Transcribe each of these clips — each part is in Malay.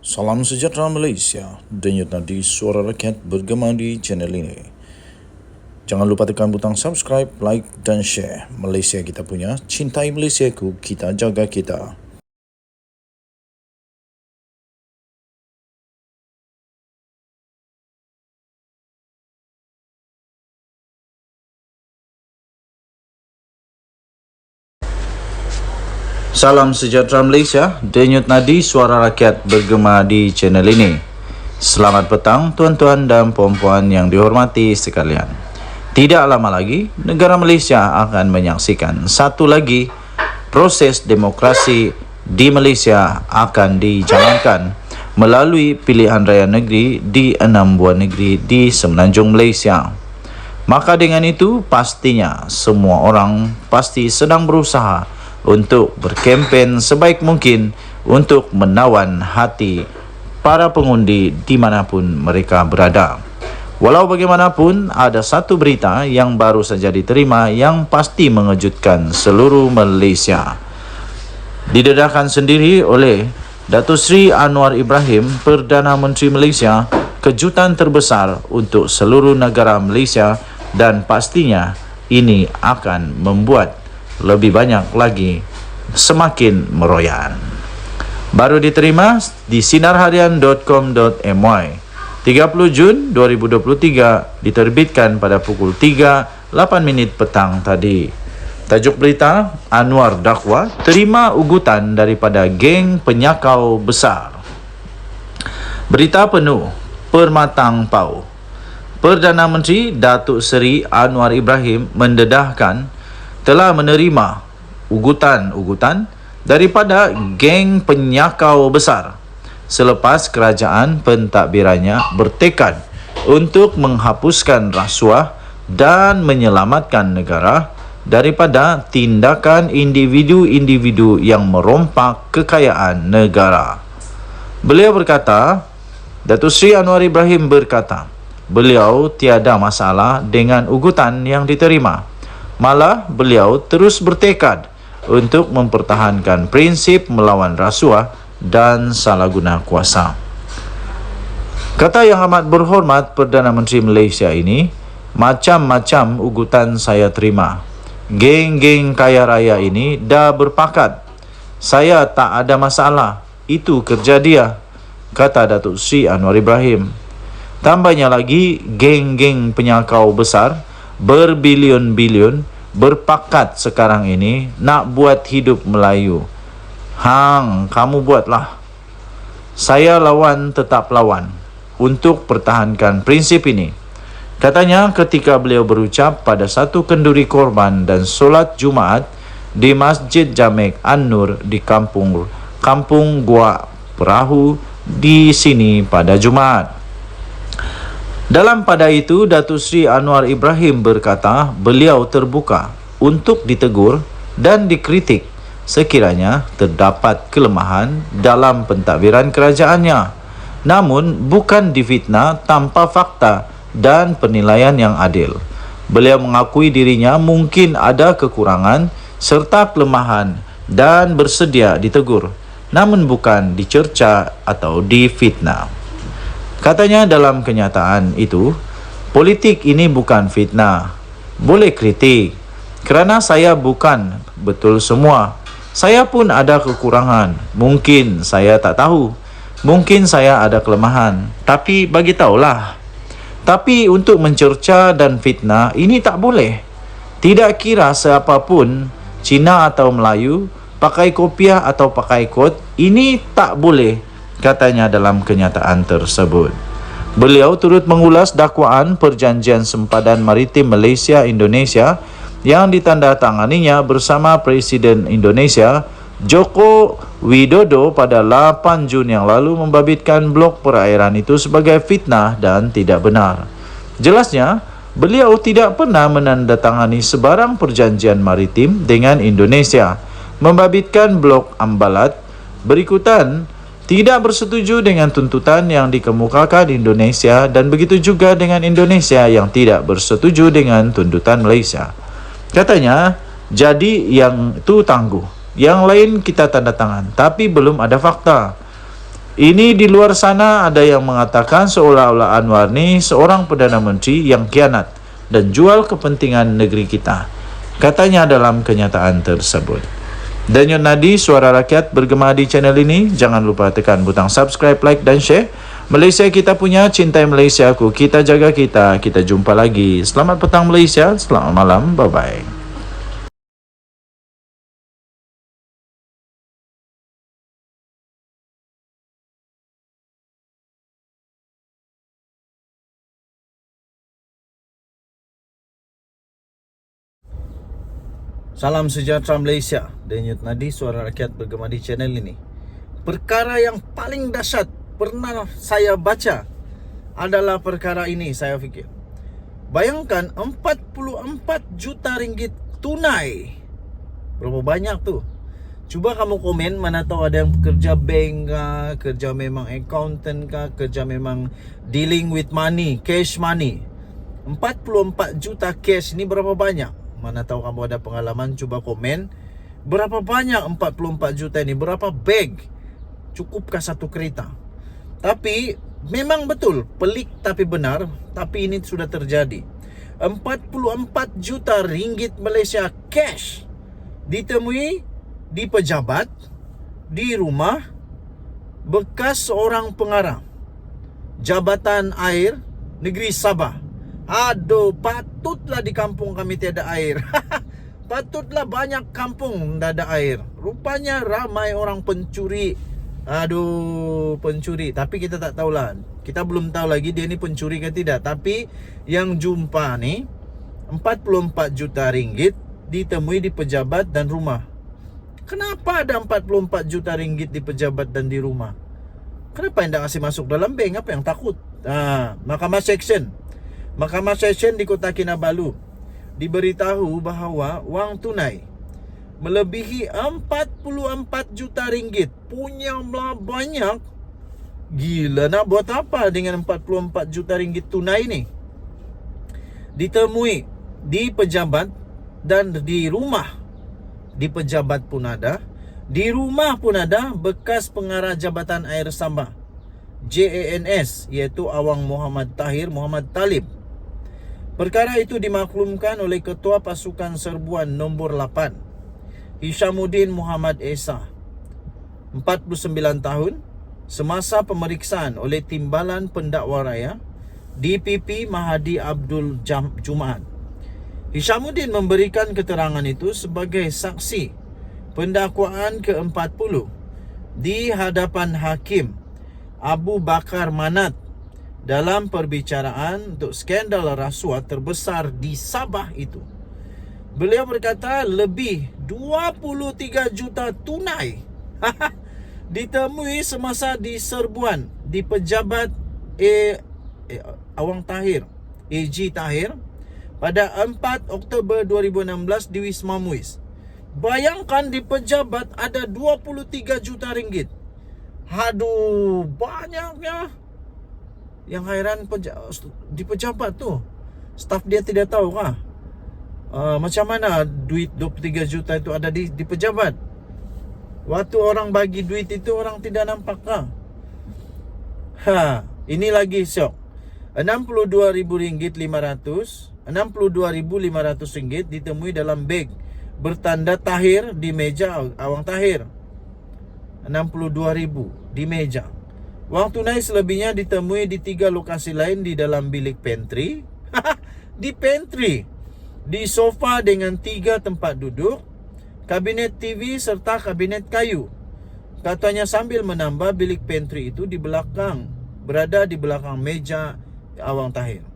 Salam sejahtera Malaysia, denyut nadi suara rakyat bergema di channel ini. Jangan lupa tekan butang subscribe, like dan share. Malaysia kita punya, cintai Malaysiaku, kita jaga kita. Salam sejahtera Malaysia, denyut nadi suara rakyat bergema di channel ini. Selamat petang tuan-tuan dan puan-puan yang dihormati sekalian. Tidak lama lagi, negara Malaysia akan menyaksikan satu lagi proses demokrasi di Malaysia akan dijalankan melalui pilihan raya negeri di 6 buah negeri di semenanjung Malaysia. Maka dengan itu pastinya semua orang pasti sedang berusaha untuk berkempen sebaik mungkin untuk menawan hati para pengundi dimanapun mereka berada. Walau bagaimanapun, ada satu berita yang baru saja diterima yang pasti mengejutkan seluruh Malaysia. Didedahkan sendiri oleh Datuk Seri Anwar Ibrahim, Perdana Menteri Malaysia, kejutan terbesar untuk seluruh negara Malaysia dan pastinya ini akan membuat lebih banyak lagi semakin meroyan. Baru diterima di sinarharian.com.my 30 Jun 2023, diterbitkan pada pukul 3.08 petang tadi. Tajuk berita, Anwar dakwa terima ugutan daripada geng penyakau besar. Berita penuh Permatang Pau. Perdana Menteri Datuk Seri Anwar Ibrahim mendedahkan telah menerima ugutan-ugutan daripada geng penyakau besar selepas kerajaan pentadbirannya bertekad untuk menghapuskan rasuah dan menyelamatkan negara daripada tindakan individu-individu yang merompak kekayaan negara. Beliau berkata, Datuk Seri Anwar Ibrahim berkata, beliau tiada masalah dengan ugutan yang diterima. Malah beliau terus bertekad untuk mempertahankan prinsip melawan rasuah dan salah guna kuasa. Kata Yang Amat Berhormat Perdana Menteri Malaysia ini, macam-macam ugutan saya terima. Geng-geng kaya raya ini dah berpakat. Saya tak ada masalah. Itu kerja dia, kata Datuk Seri Anwar Ibrahim. Tambahnya lagi, geng-geng penyakau besar berbilion-bilion berpakat sekarang ini nak buat hidup Melayu. Hang, kamu buatlah. Saya lawan tetap lawan untuk pertahankan prinsip ini, katanya ketika beliau berucap pada satu kenduri korban dan solat Jumaat di Masjid Jamek An-Nur di Kampung Gua Perahu di sini pada Jumaat. Dalam pada itu, Datuk Seri Anwar Ibrahim berkata beliau terbuka untuk ditegur dan dikritik sekiranya terdapat kelemahan dalam pentadbiran kerajaannya, namun bukan difitnah tanpa fakta dan penilaian yang adil. Beliau mengakui dirinya mungkin ada kekurangan serta kelemahan dan bersedia ditegur, namun bukan dicerca atau difitnah. Katanya dalam kenyataan itu, politik ini bukan fitnah. Boleh kritik, kerana saya bukan betul semua. Saya pun ada kekurangan. Mungkin saya tak tahu. Mungkin saya ada kelemahan. Tapi bagi tahulah. Tapi untuk mencerca dan fitnah, ini tak boleh. Tidak kira siapapun, Cina atau Melayu, pakai kopiah atau pakai kot, ini tak boleh, katanya dalam kenyataan tersebut. Beliau turut mengulas dakwaan Perjanjian Sempadan Maritim Malaysia-Indonesia yang ditandatanganinya bersama Presiden Indonesia Joko Widodo pada 8 Jun yang lalu membabitkan blok perairan itu sebagai fitnah dan tidak benar. Jelasnya, beliau tidak pernah menandatangani sebarang perjanjian maritim dengan Indonesia, membabitkan blok Ambalat berikutan tidak bersetuju dengan tuntutan yang dikemukakan Indonesia dan begitu juga dengan Indonesia yang tidak bersetuju dengan tuntutan Malaysia. Katanya, jadi yang itu tangguh, yang lain kita tanda tangan, tapi belum ada fakta. Ini di luar sana ada yang mengatakan seolah-olah Anwar ni seorang Perdana Menteri yang khianat dan jual kepentingan negeri kita. Katanya dalam kenyataan tersebut. Denyut nadi suara rakyat bergema di channel ini. Jangan lupa tekan butang subscribe, like dan share. Malaysia kita punya, cintai Malaysia aku. Kita jaga kita. Kita jumpa lagi. Selamat petang Malaysia. Selamat malam. Bye-bye. Salam sejahtera Malaysia. Denyut nadi suara rakyat bergema di channel ini. Perkara yang paling dahsyat pernah saya baca adalah perkara ini, saya fikir. Bayangkan 44 juta ringgit tunai. Berapa banyak tu? Cuba kamu komen, mana tahu ada yang kerja bank kah, kerja memang accountant kah, kerja memang dealing with money, cash money. 44 juta cash ni berapa banyak? Mana tahu kamu ada pengalaman, cuba komen. Berapa banyak 44 juta ini? Berapa bag? Cukupkah satu kereta? Tapi memang betul, pelik tapi benar. Tapi ini sudah terjadi. 44 juta ringgit Malaysia cash ditemui di pejabat, di rumah bekas seorang pengarah Jabatan Air Negeri Sabah. Aduh, patutlah di kampung kami tiada air. Patutlah banyak kampung tak ada air. Rupanya ramai orang pencuri. Aduh, pencuri. Tapi kita tak tahulah. Kita belum tahu lagi dia ni pencuri ke tidak. Tapi yang jumpa ni 44 juta ringgit ditemui di pejabat dan rumah. Kenapa ada 44 juta ringgit di pejabat dan di rumah? Kenapa yang tak kasih masuk dalam bank? Apa yang takut? Mahkamah Seksyen di Kota Kinabalu diberitahu bahawa wang tunai melebihi 44 juta ringgit. Punya banyak. Gila, nak buat apa dengan 44 juta ringgit tunai ni? Ditemui di pejabat dan di rumah. Di pejabat pun ada, di rumah pun ada bekas pengarah Jabatan Air Sabah JANS, iaitu Awang Muhammad Talib. Perkara itu dimaklumkan oleh Ketua Pasukan Serbuan nombor 8 Hishamuddin Muhammad Esa, 49 tahun, semasa pemeriksaan oleh Timbalan Pendakwa Raya DPP Mahadi Abdul Jumaat. Hishamuddin memberikan keterangan itu sebagai saksi pendakwaan ke-40 di hadapan Hakim Abu Bakar Manat dalam perbicaraan untuk skandal rasuah terbesar di Sabah itu. Beliau berkata lebih 23 juta tunai ditemui semasa di serbuan di pejabat Awang Tahir, AG Tahir, pada 4 Oktober 2016 di Wisma Muiz. Bayangkan di pejabat ada 23 juta ringgit. Aduh, banyaknya. Yang hairan di pejabat tu, staf dia tidak tahu kah? Macam mana duit 23 juta itu ada di pejabat? Waktu orang bagi duit itu orang tidak nampak kah? Ini lagi syok. RM62.500 ditemui dalam beg bertanda Tahir di meja Awang Tahir. 62,000 di meja. Wang tunai selebihnya ditemui di 3 lokasi lain di dalam bilik pantry. Di pantry, di sofa dengan 3 tempat duduk, kabinet TV serta kabinet kayu. Katanya sambil menambah bilik pantry itu di belakang, berada di belakang meja Awang Tahir.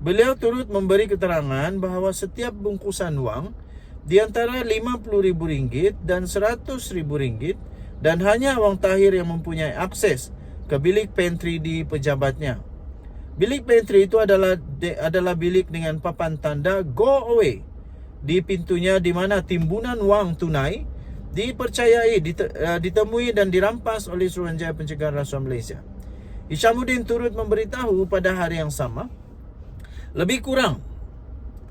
Beliau turut memberi keterangan bahawa setiap bungkusan wang di antara RM50,000 dan RM100,000 dan hanya Awang Tahir yang mempunyai akses ke bilik pantry di pejabatnya. Bilik pantry itu adalah bilik dengan papan tanda go away di pintunya, di mana timbunan wang tunai dipercayai ditemui dan dirampas oleh Suruhanjaya Pencegahan Rasuah Malaysia. Hishamuddin turut memberitahu pada hari yang sama lebih kurang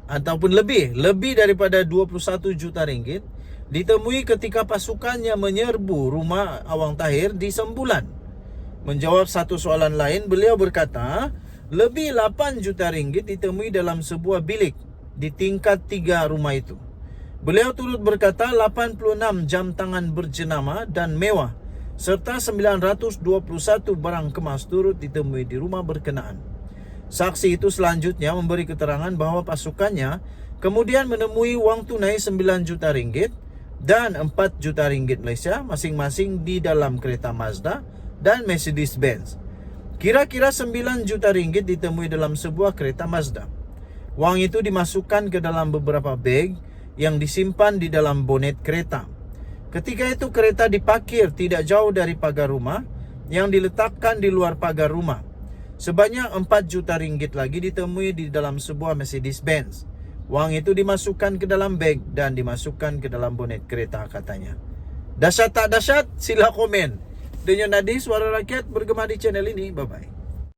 ataupun lebih daripada 21 juta ringgit ditemui ketika pasukannya menyerbu rumah Awang Tahir di Sembulan. Menjawab satu soalan lain, beliau berkata, lebih 8 juta ringgit ditemui dalam sebuah bilik di tingkat 3 rumah itu. Beliau turut berkata 86 jam tangan berjenama dan mewah serta 921 barang kemas turut ditemui di rumah berkenaan. Saksi itu selanjutnya memberi keterangan bahawa pasukannya kemudian menemui wang tunai 9 juta ringgit dan 4 juta ringgit Malaysia masing-masing di dalam kereta Mazda dan Mercedes-Benz. Kira-kira 9 juta ringgit ditemui dalam sebuah kereta Mazda. Wang itu dimasukkan ke dalam beberapa beg yang disimpan di dalam bonet kereta. Ketika itu kereta diparkir tidak jauh dari pagar rumah yang diletakkan di luar pagar rumah. Sebanyak 4 juta ringgit lagi ditemui di dalam sebuah Mercedes-Benz. Wang itu dimasukkan ke dalam beg dan dimasukkan ke dalam bonet kereta, katanya. Dahsyat tak dahsyat? Sila komen. Denyut nadi suara rakyat bergema di channel ini. Bye-bye.